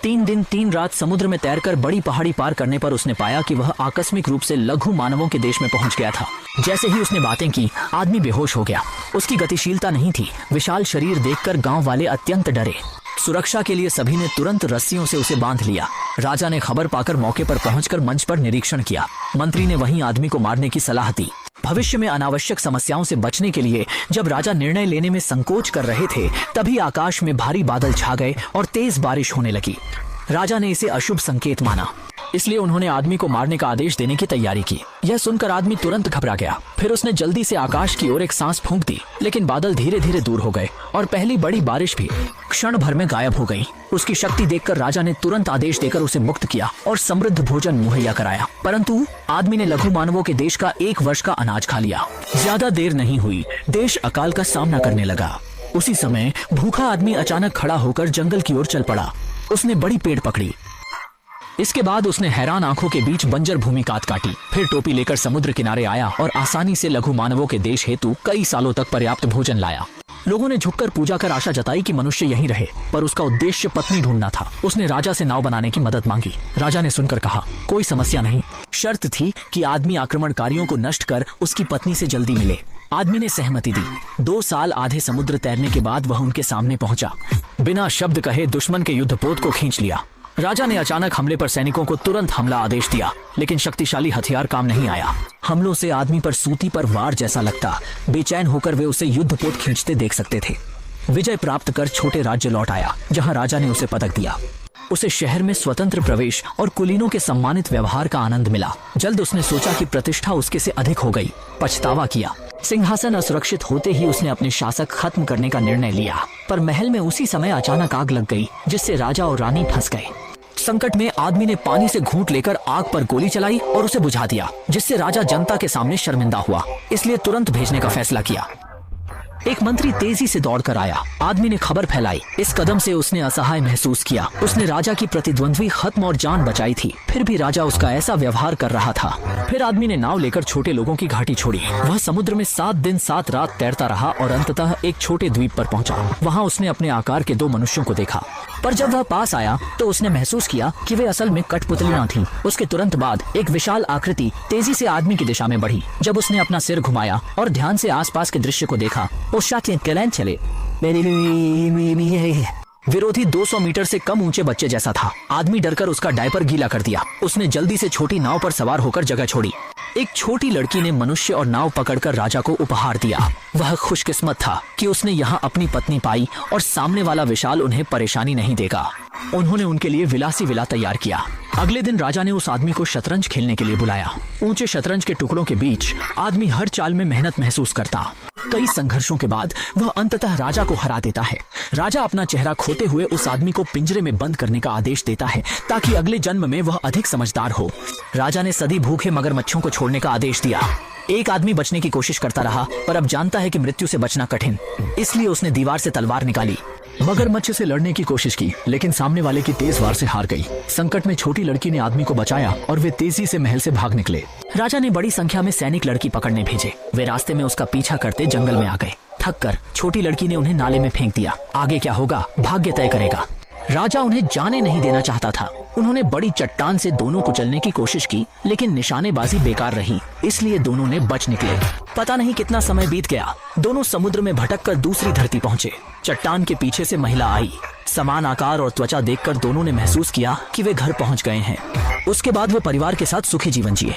3 दिन 3 रात समुद्र में तैरकर बड़ी पहाड़ी पार करने पर उसने पाया कि वह आकस्मिक रूप से लघु मानवों के देश में पहुंच गया था। जैसे ही उसने बातें की, आदमी बेहोश हो गया। उसकी गतिशीलता नहीं थी। विशाल शरीर देखकर गांव वाले अत्यंत डरे। सुरक्षा के लिए सभी ने तुरंत रस्सियों से उसे बांध लिया। राजा ने खबर पाकर मौके पर पहुंचकर मंच पर निरीक्षण किया। मंत्री ने वहीं आदमी को मारने की सलाह दी। भविष्य में अनावश्यक समस्याओं से बचने के लिए जब राजा निर्णय लेने में संकोच कर रहे थे, तभी आकाश में भारी बादल छा गए और तेज बारिश होने लगी। राजा ने इसे अशुभ संकेत माना, इसलिए उन्होंने आदमी को मारने का आदेश देने की तैयारी की। यह सुनकर आदमी तुरंत घबरा गया। फिर उसने जल्दी से आकाश की ओर एक सांस फूंक दी, लेकिन बादल धीरे धीरे दूर हो गए और पहली बड़ी बारिश भी क्षण भर में गायब हो गई। उसकी शक्ति देखकर राजा ने तुरंत आदेश देकर उसे मुक्त किया और समृद्ध भोजन मुहैया कराया। परंतु आदमी ने लघु मानवों के देश का 1 वर्ष का अनाज खा लिया। ज्यादा देर नहीं हुई, देश अकाल का सामना करने लगा। उसी समय भूखा आदमी अचानक खड़ा होकर जंगल की ओर चल पड़ा। उसने बड़ी पेड़ पकड़ी। इसके बाद उसने हैरान आंखों के बीच बंजर भूमि काटी। फिर टोपी लेकर समुद्र किनारे आया और आसानी से लघु मानवों के देश हेतु कई सालों तक पर्याप्त भोजन लाया। लोगों ने झुककर पूजा कर आशा जताई कि मनुष्य यहीं रहे, पर उसका उद्देश्य पत्नी ढूंढना था। उसने राजा से नाव बनाने की मदद मांगी। राजा ने सुनकर कहा, कोई समस्या नहीं, शर्त थी कि आदमी आक्रमणकारियों को नष्ट कर उसकी पत्नी से जल्दी मिले। आदमी ने सहमति दी। 2 साल आधे समुद्र तैरने के बाद वह उनके सामने पहुंचा। बिना शब्द कहे दुश्मन के युद्धपोत को खींच लिया। राजा ने अचानक हमले पर सैनिकों को तुरंत हमला आदेश दिया, लेकिन शक्तिशाली हथियार काम नहीं आया। हमलों से आदमी पर सूती पर वार जैसा लगता। बेचैन होकर वे उसे युद्धपोत खींचते देख सकते थे। विजय प्राप्त कर छोटे राज्य लौट आया, जहां राजा ने उसे पदक दिया। उसे शहर में स्वतंत्र प्रवेश और कुलीनों के सम्मानित व्यवहार का आनंद मिला। जल्द उसने सोचा कि प्रतिष्ठा उसके से अधिक हो गई। पछतावा किया। सिंहासन असुरक्षित होते ही उसने अपने शासक खत्म करने का निर्णय लिया, पर महल में उसी समय अचानक आग लग गई, जिससे राजा और रानी फंस गए। संकट में आदमी ने पानी से घूंट लेकर आग पर गोली चलाई और उसे बुझा दिया, जिससे राजा जनता के सामने शर्मिंदा हुआ। इसलिए तुरंत भेजने का फैसला किया। एक मंत्री तेजी से दौड़कर आया। आदमी ने खबर फैलाई। इस कदम से उसने असहाय महसूस किया। उसने राजा की प्रतिद्वंद्वी खत्म और जान बचाई थी, फिर भी राजा उसका ऐसा व्यवहार कर रहा था। फिर आदमी ने नाव लेकर छोटे लोगों की घाटी छोड़ी। वह समुद्र में 7 दिन 7 रात तैरता रहा और अंततः एक छोटे द्वीप पर पहुंचा। वहां उसने अपने आकार के 2 मनुष्यों को देखा, पर जब वह पास आया तो उसने महसूस किया कि वे असल में कठपुतलियां थीं। उसके तुरंत बाद एक विशाल आकृति तेजी से आदमी की दिशा में बढ़ी। जब उसने अपना सिर घुमाया और ध्यान से आसपास के दृश्य को देखा, चले विरोधी 200 मीटर से कम ऊंचे बच्चे जैसा था। आदमी डरकर उसका डायपर गीला कर दिया। उसने जल्दी से छोटी नाव पर सवार होकर जगह छोड़ी। एक छोटी लड़की ने मनुष्य और नाव पकड़कर राजा को उपहार दिया। वह खुशकिस्मत था कि उसने यहाँ अपनी पत्नी पाई और सामने वाला विशाल उन्हें परेशानी नहीं देगा। उन्होंने उनके लिए विलासी विला तैयार किया। अगले दिन राजा ने उस आदमी को शतरंज खेलने के लिए बुलाया। ऊंचे शतरंज के टुकड़ों के बीच आदमी हर चाल में मेहनत महसूस करता। कई संघर्षों के बाद वह अंततः राजा को हरा देता है। राजा अपना चेहरा खोते हुए उस आदमी को पिंजरे में बंद करने का आदेश देता है, ताकि अगले जन्म में वह अधिक समझदार हो। राजा ने सदी भूखे मगरमच्छों को छोड़ने का आदेश दिया। एक आदमी बचने की कोशिश करता रहा, पर अब जानता है कि मृत्यु से बचना कठिन, इसलिए उसने दीवार से तलवार निकाली। मगरमच्छ से लड़ने की कोशिश की, लेकिन सामने वाले की तेज वार से हार गई। संकट में छोटी लड़की ने आदमी को बचाया और वे तेजी से महल से भाग निकले। राजा ने बड़ी संख्या में सैनिक लड़की पकड़ने भेजे। वे रास्ते में उसका पीछा करते जंगल में आ गए। थक कर छोटी लड़की ने उन्हें नाले में फेंक दिया। आगे क्या होगा, भाग्य तय करेगा। राजा उन्हें जाने नहीं देना चाहता था। उन्होंने बड़ी चट्टान से दोनों को चलने की कोशिश की, लेकिन निशानेबाजी बेकार रही, इसलिए दोनों ने बच निकले। पता नहीं कितना समय बीत गया। दोनों समुद्र में भटककर दूसरी धरती पहुंचे। चट्टान के पीछे से महिला आई। समान आकार और त्वचा देखकर दोनों ने महसूस किया कि वे घर पहुंच गए हैं। उसके बाद वो परिवार के साथ सुखी जीवन जिए।